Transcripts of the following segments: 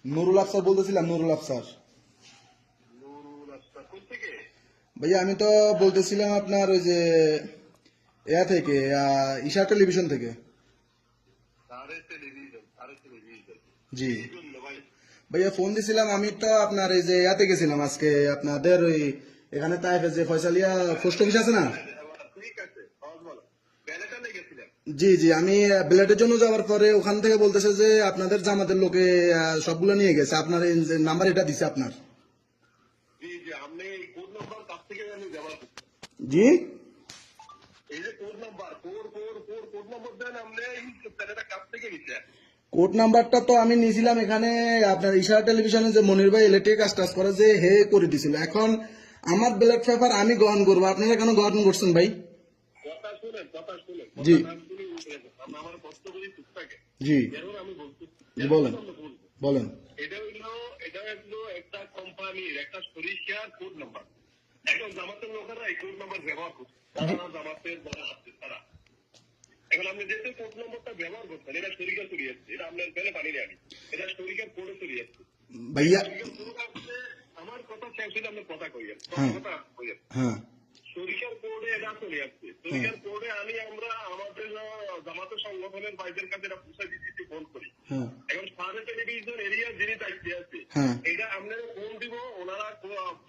নুরুল আফসার বলতেছিলাম, নুরুল আফসার। ভাইয়া আমি তো বলতেছিলাম আপনার ওই যে এয়া থেকে ঈশা টেলিভিশন থেকে। জি ভাইয়া ফোন দিছিলাম, আমি তো আপনার এই যে ইয়াতে গেছিলাম আজকে আপনাদের ওই এখানে তাইফের যে ফয়সালিয়া পোস্ট অফিস আছে না। জি জি, আমি ব্লেডের জন্য যাওয়ার পরে ওখান থেকে বলতেছে যে আপনাদের জামাতের লোকে সবগুলো নিয়ে গেছে, আপনার এই নাম্বার এটা দিছে আপনার। জি কোড নাম্বারটা তো আমি নিয়েছিলাম এখানে আপনার ইশারা টেলিভিশনে যে মনির ভাই ইলেকট্রিক কাজ টাজ করে যে হে করে দিছিল। এখন আমার ব্যালট পেপার আমি গ্রহণ করবো, আপনারা কেন গ্রহণ করছেন ভাই? জি জি জি, বলেন বলেন। এটা হইলো একটা কোম্পানির একটা সরিষার কোড নাম্বার। এখন জামাতের লোকেরা এই কোড নাম্বার ব্যবহার করছে, যারা জামাতের যারা আছে তারা। এখন আপনি যেহেতু কোড নাম্বারটা ব্যবহার করছেন, এটা শরিকা চলে যাচ্ছে, এটা আপনার বেলে পানি নেই, এটা শরিকার কোডে চলে যাচ্ছে ভাইয়া। আমার কথা শেষ হলে আপনার কথা কইয়েন, হ্যাঁ কথা কইয়েন। হ্যাঁ শরিকার কোডে এটা চলে যাচ্ছে, শরিকার কোডে আমরা আমাদের জামাতের সংগঠনের ভাইদের কাছে এটা পৌঁছে দিচ্ছি, ফোন করি। হ্যাঁ এখন সারা টেলিভিশন এরিয়া যিনি দায়িত্বে আছে, হ্যাঁ এটা আপনারা ফোন দিব, ওনারা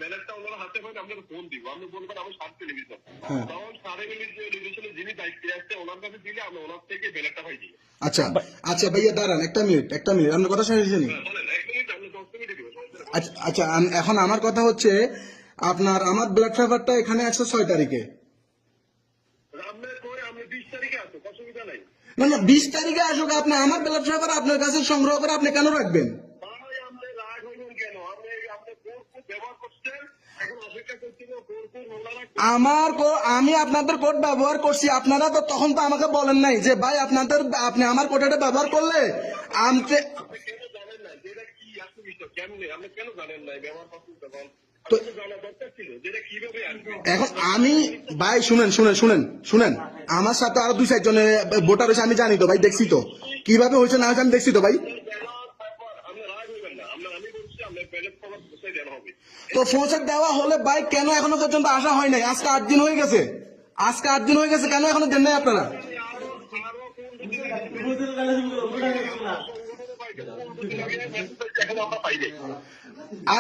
ব্যালেন্সটা ওনারা হাতে পাবেন, আপনারা ফোন দিব, আপনি বলবেন আমি সার টেলিভিশন, হ্যাঁ। তখন সারা টেলিভিশনে যিনি দায়িত্বে আছে ওনার কাছে দিলে আমি ওনার থেকে ব্যালেন্সটা পাই দিই। আচ্ছা আচ্ছা ভাইয়া দাঁড়ান একটা মিনিট, একটা মিনিট, আপনার কথা শুনে শুনি। বলেন 1 মিনিট, আপনি 10 মিনিট দিব। আচ্ছা আচ্ছা, এখন আমার কথা হচ্ছে আপনার আমার ব্লাড পেপারটা এখানে আছে 6 তারিখে। আপনার করে আমি 20 তারিখে আসো, অসুবিধা নাই। না না, 20 তারিখে আসুক, আপনি আমার ব্লাড পেপার আপনার কাছে সংগ্রহ করে আপনি কেন রাখবেন? ভাই আপনি রাগ হইবেন কেন? আপনি কোড ব্যবহার করছেন, এখন অপেক্ষা করছিল কোড ওনারা আমি আপনাদের কোড ব্যবহার করছি, আপনারা তো তখন তো আমাকে বলেন নাই যে ভাই আপনি আমার কোডটা ব্যবহার করলে আমতে। আপনি কেন জানেন না যেটা কি আসলে বিষয় কেমনে, আপনি কেন জানেন না ব্যবহার করছেন তখন? তো আপনি জানা দরকার ছিল যেটা কিভাবে আসবে। এখন আমি ভাই শুনেন শুনেন শুনেন শুনেন, আমার সাথে আরো 2-4 জনের ভোটার হয়েছে, আমি জানি তো ভাই, দেখছি তো কিভাবে হয়েছে না হয়েছে আমি দেখছি তো ভাই। আপনি রাগ হইবেন না, আমি বলছি আপনার ব্যালেন্স খবর পৌঁছে দেওয়া হবে। তো পৌঁছে দেওয়া হলে ভাই কেন এখনো পর্যন্ত আসা হয় নাই? আজকে 8 দিন হয়ে গেছে, আজকে 8 দিন হয়ে গেছে, কেন এখনো দেন নাই আপনারা?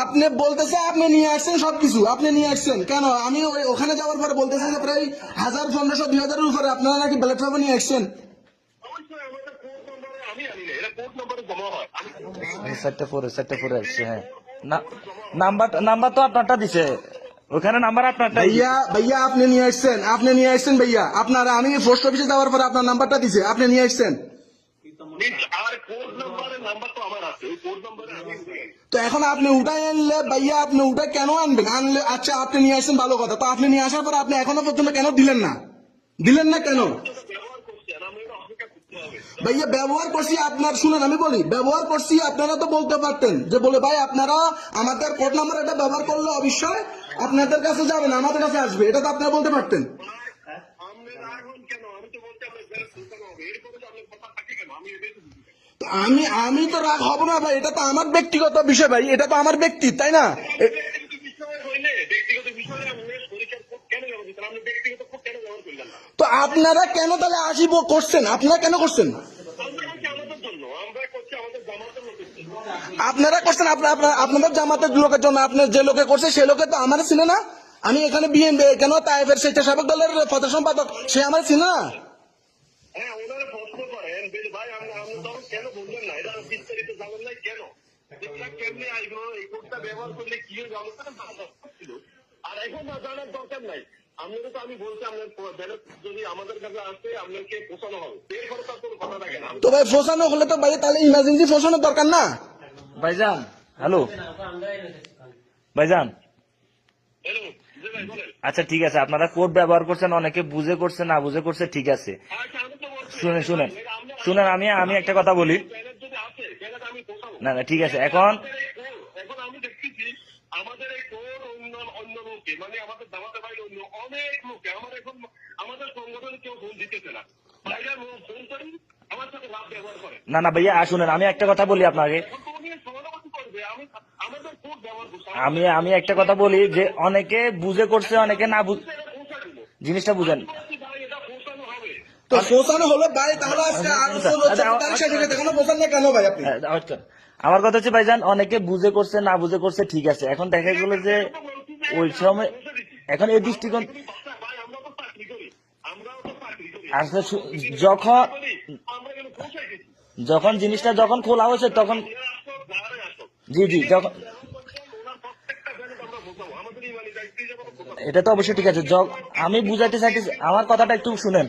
আপনি বলতেছে আপনি নিয়ে আসছেন সবকিছু, আপনি নিয়ে আসছেন কেন? আমি ওখানে যাওয়ার পরে বলতেছে যে প্রায় 1500-2000-এর উপরে আপনারা নাকি ব্যালট পেপার নিয়ে আসছেন। সেটটা পরে আসছে। হ্যাঁ নাম্বার তো আপনারটা দিছে, ওখানে নাম্বার আপনারটা ভাইয়া ভাইয়া আপনি নিয়ে আসছেন, আপনি নিয়ে আসছেন ভাইয়া, আপনারা আমি পোস্ট অফিসে যাওয়ার পরে আপনার নাম্বারটা দিছে, আপনি নিয়ে আসছেন। আর কোড নাম্বারের নাম্বার তো আমার আছে, ওই কোড নাম্বারে আমি তো এখন আপনি উঠাই আনলে ভাইয়া, আপনি উঠাই কেন আনবেন? আনলে আচ্ছা আপনি নিয়ে আসছেন ভালো কথা, তো আপনি নিয়ে আসার পর আপনি এখনো পর্যন্ত কেন দিলেন না? দিলেন না কেন ব্যবহার করছি, আর আমি এটা অপেক্ষা করতে হবে। ভাইয়া? ব্যবহার করছি আপনার, শুনেন আমি বলি, ব্যবহার করছি, আপনারা তো বলতে পারতেন যে বলে ভাই আপনারা আমাদের কোড নাম্বার এটা ব্যবহার করলে অবশ্যই আপনাদের কাছে যাবে না, আমাদের কাছে আসবে, এটা তো আপনারা বলতে পারতেন। আপনি রাগ হন কেন? আমি তো বলছি আপনার ব্যালেন্স ঢুকানো হবে, এরপরে তো আপনার কথা থাকে কেন? আমি এটাই তো বুঝি না। তো আমি তো রাগ হব না ভাই, এটা তো আমার ব্যক্তিগত বিষয় ভাই, এটা তো আমার ব্যক্তি, তাই না? ব্যক্তিগত বিষয় হইলে ব্যক্তিগত বিষয়ে আপনি পরীক্ষার কোড কেন ব্যবহার করছেন? আপনি ব্যক্তিগত কোড কেন ব্যবহার করলেন না? তো আপনারা কেন তাহলে আসিব করছেন? আপনারা কেন করছেন? আমরা করছি আমাদের জন্য, আমরা করছি আমাদের জামাতের লোকের জন্য। আপনারা করছেন আপনাদের জামাতের লোকের জন্য, আপনার যে লোকে করছে সে লোকে তো আমার চিনে না। আমি এখানে বিএনপি কেন তাইফের স্বেচ্ছাসেবক দলের প্রধান সম্পাদক, সে আমার চিনে না। হ্যাঁ, ওনারা প্রশ্ন করেন যে ভাই আপনি তখন কেন বললেন না, এটা বিস্তারিত জানেন নাই কেন? এটা কেমনে আইবো, এই কোডটা ব্যবহার করলে কি হবে, আমাদের জানার দরকার ছিল। আর এখন না জানার দরকার নাই। আপনাকে তো আমি বলছি আপনার ব্যালেন্স যদি আমাদের কাছে আসে আপনাকে পৌঁছানো হবে, এরপরে তার কোনো কথা থাকে না। তো ভাই ফোসানো হলে তো ভাই তাহলে ইমার্জেন্সি ফোসানোর দরকার না? ভাইজান। হ্যালো ভাইজান। হ্যালো, জি ভাই বলেন। আচ্ছা ঠিক আছে, আপনারা কোড ব্যবহার করছেন, অনেকে বুঝে করছে না বুঝে করছে, ঠিক আছে। আচ্ছা, আমি তো বলছি শুনেন আমি একটা কথা বলি। ব্যালেন্স যদি আসে ব্যালেন্স আমি পৌঁছাবো। না ঠিক আছে, এখন এখন আমি দেখতেছি আমাদের এই কোর অন্য লোকে, মানে আমাদের জামাতে বাইরে অন্য অনেক লোকে আমার এখন আমাদের সংগঠনে কেউ ফোন দিতেছে না। বাইরে ফোন করি আমার সাথে লাভ ব্যবহার করে। না ভাইয়া শুনেন, আমি একটা কথা বলি আপনাকে। এখন তো উনি সমালোচনা আমি আমি একটা কথা বলি যে অনেকে বুঝে করছে, অনেকে না জিনিসটা বুঝেন। এটা পৌঁছানো হবে। তো পৌঁছানো হলো ভাই, তাহলে আজকে আরো 14 তারিখ শেষ হয়ে গেছে, এখনো পৌঁছান না কেন ভাই আপনি? আমার কথা হচ্ছে ভাইজান, অনেকে বুঝে করছে না বুঝে করছে ঠিক আছে, এখন দেখা গেল যে ওই সময় এখন এই দৃষ্টিকোণ ভাই আমরা তো চাকরি করি, আমরাও তো চাকরি করি, আসলে যখন আমরা কিন্তু পৌঁছাই গেছি। যখন জিনিসটা যখন খোলা হয়েছে তখন আসো, যারাই আসো, জি জি যখন ওনার প্রত্যেকটা ব্যাপারে আমরা বোঝাবো, আমাদের ইমানি দায়িত্ব হিসেবে বোঝাবো। এটা তো অবশ্যই ঠিক আছে। আমি বুঝাইতে চাইতেছি, আমার কথাটা একটু শুনেন,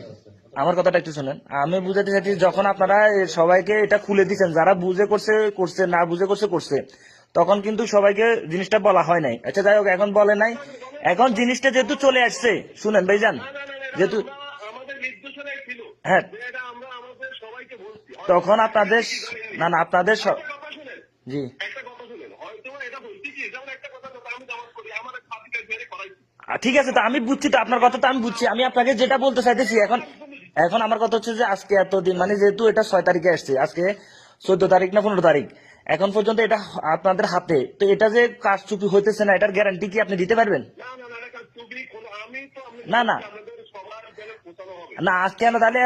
আমার কথাটা একটু শুনেন। আমি বুঝাইতে চাইতেছি যখন আপনারা সবাইকে এটা খুলে দিচ্ছেন, যারা বুঝে করছে করছে, না বুঝে করছে করছে, তখন কিন্তু সবাইকে জিনিসটা বলা হয় নাই। আচ্ছা যাই হোক, এখন বলে নাই, এখন জিনিসটা যেহেতু চলে আসছে, শুনেন ভাইজান, যেহেতু আমাদের নির্দেশনায় ছিল হ্যাঁ, যে এটা আমরা আমাদের সবাইকে বলছি। তখন আপনাদের না না আপনাদের একটা কথা শুনেন, জি একটা কথা শুনেন, হয়তো এটা বলছি কি, যেমন একটা কথা আমি জামাত করি, আমার ফাঁসিকে মেরে করাইছি। ঠিক আছে, তো আমি বুঝছি, তো আপনার কথা তো আমি বুঝছি, আমি আপনাকে যেটা বলতে চাইতেছি এখন, এখন আমার কথা হচ্ছে যে আজকে এতদিন মানে যেহেতু এটা 6 তারিখে আসছে, আজকে 14 তারিখ না 15 তারিখ, এখন পর্যন্ত এটা আপনাদের হাতে, তো এটা যে কাজ চুপি হইতেছে না, এটার গ্যারান্টি কি আপনি দিতে পারবেন? না না না, এটা তুমি আমি তো না না আপনাদের সবার জেলে পৌঁছানো হবে। না, আজ কেন তাহলে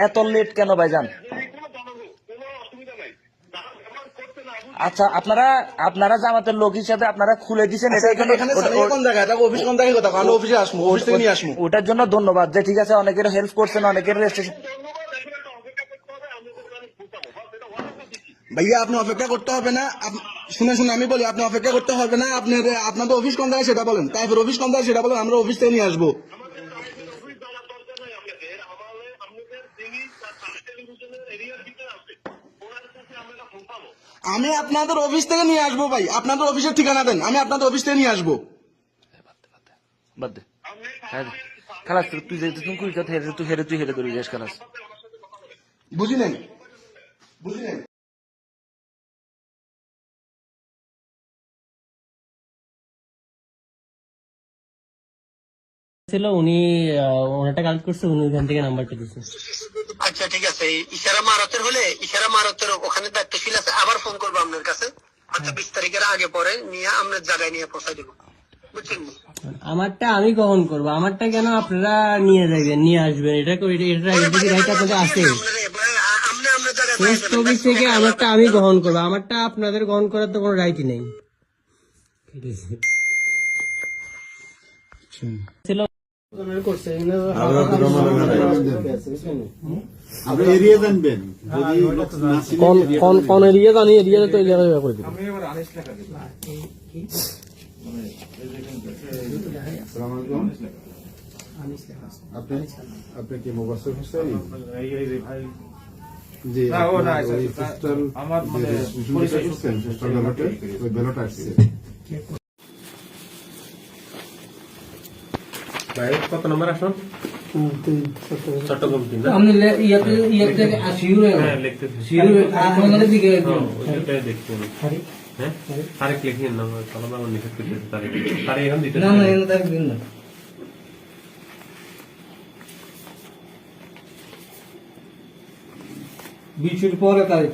এত লেট কেন ভাইজান? যদি কোনো জানাবো, কোনো অসুবিধা নাই, যারা ব্যবহার করতে না বুঝে আচ্ছা, আপনারা জামাতের লোক হিসাবে আপনারা খুলে দিচ্ছেন, আচ্ছা, এটার জন্য এখানে স্যার কোন জায়গায়, এটা অফিস কোন জায়গায় কথা, আমরা অফিসে আসবো, অফিস থেকে নিয়ে আসবো। ওটার জন্য ধন্যবাদ যে ঠিক আছে, অনেকের হেল্প করছেন, অনেকের রেজিস্ট্রেশন। ধন্যবাদ। এখন একটা অপেক্ষা করতে হবে, আমি ওদের আমি পৌঁছাবো, বাস এটা ওয়াদা দিচ্ছি। ভাইয়া আপনি অপেক্ষা করতে হবে না, শুনে শুনে আমি বলি, আপনি অপেক্ষা করতে হবে না, আপনাদের অফিস কোন জায়গায় সেটা বলেন, তারপর অফিস কোন জায়গায় সেটা বলেন, আমরা অফিস থেকে নিয়ে আসবো। আমাদের অফিস যাওয়ার দরকার নাই আপনাদের, আপনাদের যিনি তার টেলিভিশনের এরিয়ার ভিতরে আছে, ওনার কাছে আমরা এটা পৌঁছাবো। আমি আপনাদের অফিস থেকে নিয়ে আসবো ভাই, আপনাদের অফিসের ঠিকানা দেন, আমি আপনাদের অফিস থেকে নিয়ে আসবো। বাদ দে, খালাস, তুই যেহেতু তুমি কুড়ি কথা হেরে, তুই হেরে ধরি যাস, খালাস। বুঝলেন বুঝলেন। ছিল উনি ওনারটা কালেক্ট করছে, উনি ওখান থেকে নাম্বারটা দিচ্ছে। আচ্ছা ঠিক আছে, এই ইশারা মারতের হলে ইশারা মারতের ওখানে দায়িত্বশীল আছে, আবার ফোন করবো আপনার কাছে। আচ্ছা 20 তারিখের আগে পরে নিয়ে আপনার জায়গায় নিয়ে পৌঁছাই দেবো, বুঝছেন? আমারটা আমি গ্রহণ করবো, আমারটা কেন আপনারা নিয়ে যাবেন, নিয়ে আসবেন, এটা রাইট আপনাদের আছে। আপনার জায়গায় পোস্ট অফিস থেকে আমারটা আমি গ্রহণ করবো, আমারটা আপনাদের গ্রহণ করার তো কোনো রাইটই নেই। ছিল আপনি এরিয়া জানবেন, যদি লোক না চিনে কোন এরিয়া জানি, এরিয়াতে তো এরিয়া করে দিবেন। আসসালামু আলাইকুম। আপনি কি মুবাসসির হোসেন? জি, ওই পোস্টাল পরিচয় করছেন, পোস্টাল ব্যালটে ওই ব্যালট আসছে। কত নম্বর আসুন? চট্টগ্রাম 3 না? আপনি ইয়াতে আসিউরে হ্যাঁ, লিখতেছি। আমাদের দিকে ওইটাই দেখছি আমি। হ্যাঁ? তারিখ লিখিয়ে নাও, তাহলে আমার নিষেধ করতেছে তারিখ। তারিখ এখন দিতে না না এনে তারিখ দিন না, 20 পরে তারিখ।